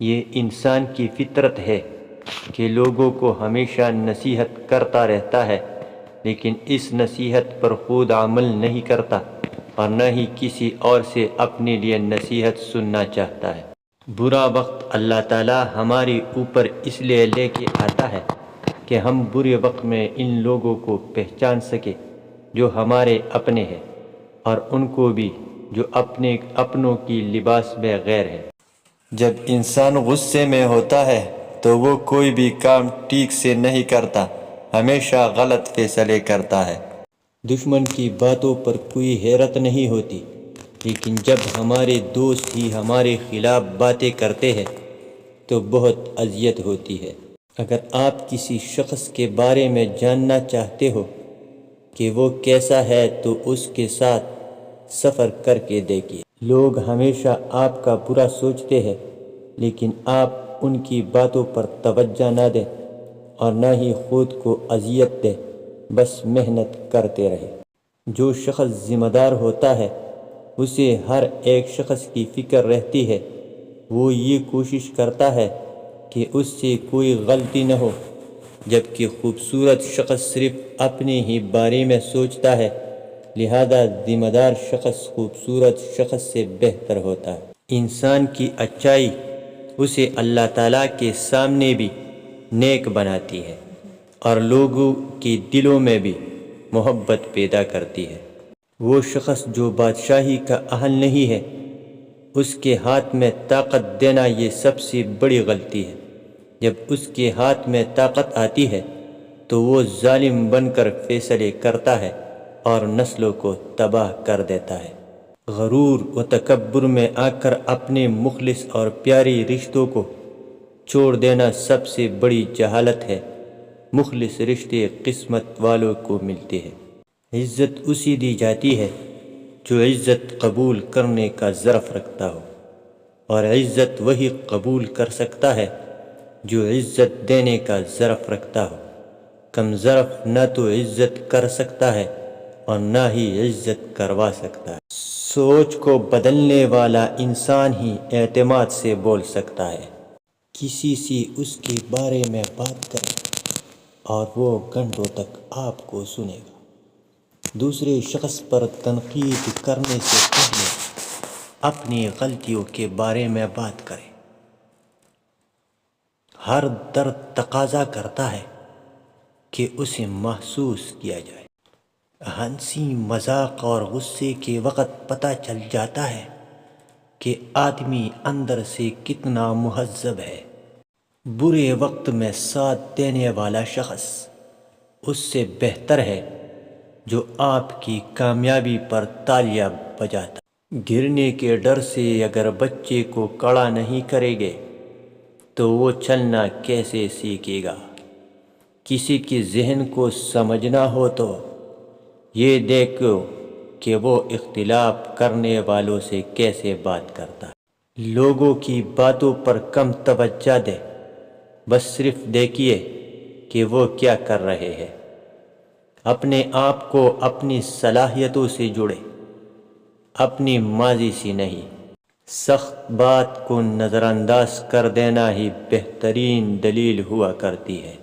یہ انسان کی فطرت ہے کہ لوگوں کو ہمیشہ نصیحت کرتا رہتا ہے، لیکن اس نصیحت پر خود عمل نہیں کرتا اور نہ ہی کسی اور سے اپنے لیے نصیحت سننا چاہتا ہے۔ برا وقت اللہ تعالیٰ ہمارے اوپر اس لیے لے کے آتا ہے کہ ہم برے وقت میں ان لوگوں کو پہچان سکیں جو ہمارے اپنے ہیں، اور ان کو بھی جو اپنوں کی لباس میں غیر ہے۔ جب انسان غصے میں ہوتا ہے تو وہ کوئی بھی کام ٹھیک سے نہیں کرتا، ہمیشہ غلط فیصلے کرتا ہے۔ دشمن کی باتوں پر کوئی حیرت نہیں ہوتی، لیکن جب ہمارے دوست ہی ہمارے خلاف باتیں کرتے ہیں تو بہت اذیت ہوتی ہے۔ اگر آپ کسی شخص کے بارے میں جاننا چاہتے ہو کہ وہ کیسا ہے تو اس کے ساتھ سفر کر کے دیکھیے۔ لوگ ہمیشہ آپ کا برا سوچتے ہیں، لیکن آپ ان کی باتوں پر توجہ نہ دیں اور نہ ہی خود کو اذیت دیں، بس محنت کرتے رہیں۔ جو شخص ذمہ دار ہوتا ہے اسے ہر ایک شخص کی فکر رہتی ہے، وہ یہ کوشش کرتا ہے کہ اس سے کوئی غلطی نہ ہو، جبکہ خوبصورت شخص صرف اپنے ہی بارے میں سوچتا ہے، لہذا ذمہ دار شخص خوبصورت شخص سے بہتر ہوتا ہے۔ انسان کی اچائی اسے اللہ تعالیٰ کے سامنے بھی نیک بناتی ہے اور لوگوں کے دلوں میں بھی محبت پیدا کرتی ہے۔ وہ شخص جو بادشاہی کا اہل نہیں ہے، اس کے ہاتھ میں طاقت دینا یہ سب سے بڑی غلطی ہے۔ جب اس کے ہاتھ میں طاقت آتی ہے تو وہ ظالم بن کر فیصلے کرتا ہے اور نسلوں کو تباہ کر دیتا ہے۔ غرور و تکبر میں آ کر اپنے مخلص اور پیارے رشتوں کو چھوڑ دینا سب سے بڑی جہالت ہے۔ مخلص رشتے قسمت والوں کو ملتے ہیں۔ عزت اسی دی جاتی ہے جو عزت قبول کرنے کا ظرف رکھتا ہو، اور عزت وہی قبول کر سکتا ہے جو عزت دینے کا ظرف رکھتا ہو۔ کم ظرف نہ تو عزت کر سکتا ہے اور نہ ہی عزت کروا سکتا ہے۔ سوچ کو بدلنے والا انسان ہی اعتماد سے بول سکتا ہے۔ کسی سے اس کے بارے میں بات کریں اور وہ گھنٹوں تک آپ کو سنے گا۔ دوسرے شخص پر تنقید کرنے سے پہلے اپنی غلطیوں کے بارے میں بات کریں۔ ہر درد تقاضا کرتا ہے کہ اسے محسوس کیا جائے۔ ہنسی مذاق اور غصے کے وقت پتہ چل جاتا ہے کہ آدمی اندر سے کتنا مہذب ہے۔ برے وقت میں ساتھ دینے والا شخص اس سے بہتر ہے جو آپ کی کامیابی پر تالیاں بجاتا ہے۔ گرنے کے ڈر سے اگر بچے کو کھڑا نہیں کریں گے تو وہ چلنا کیسے سیکھے گا؟ کسی کے ذہن کو سمجھنا ہو تو یہ دیکھو کہ وہ اختلاف کرنے والوں سے کیسے بات کرتا ہے۔ لوگوں کی باتوں پر کم توجہ دے، بس صرف دیکھیے کہ وہ کیا کر رہے ہیں۔ اپنے آپ کو اپنی صلاحیتوں سے جوڑے، اپنی ماضی سے نہیں۔ سخت بات کو نظر انداز کر دینا ہی بہترین دلیل ہوا کرتی ہے۔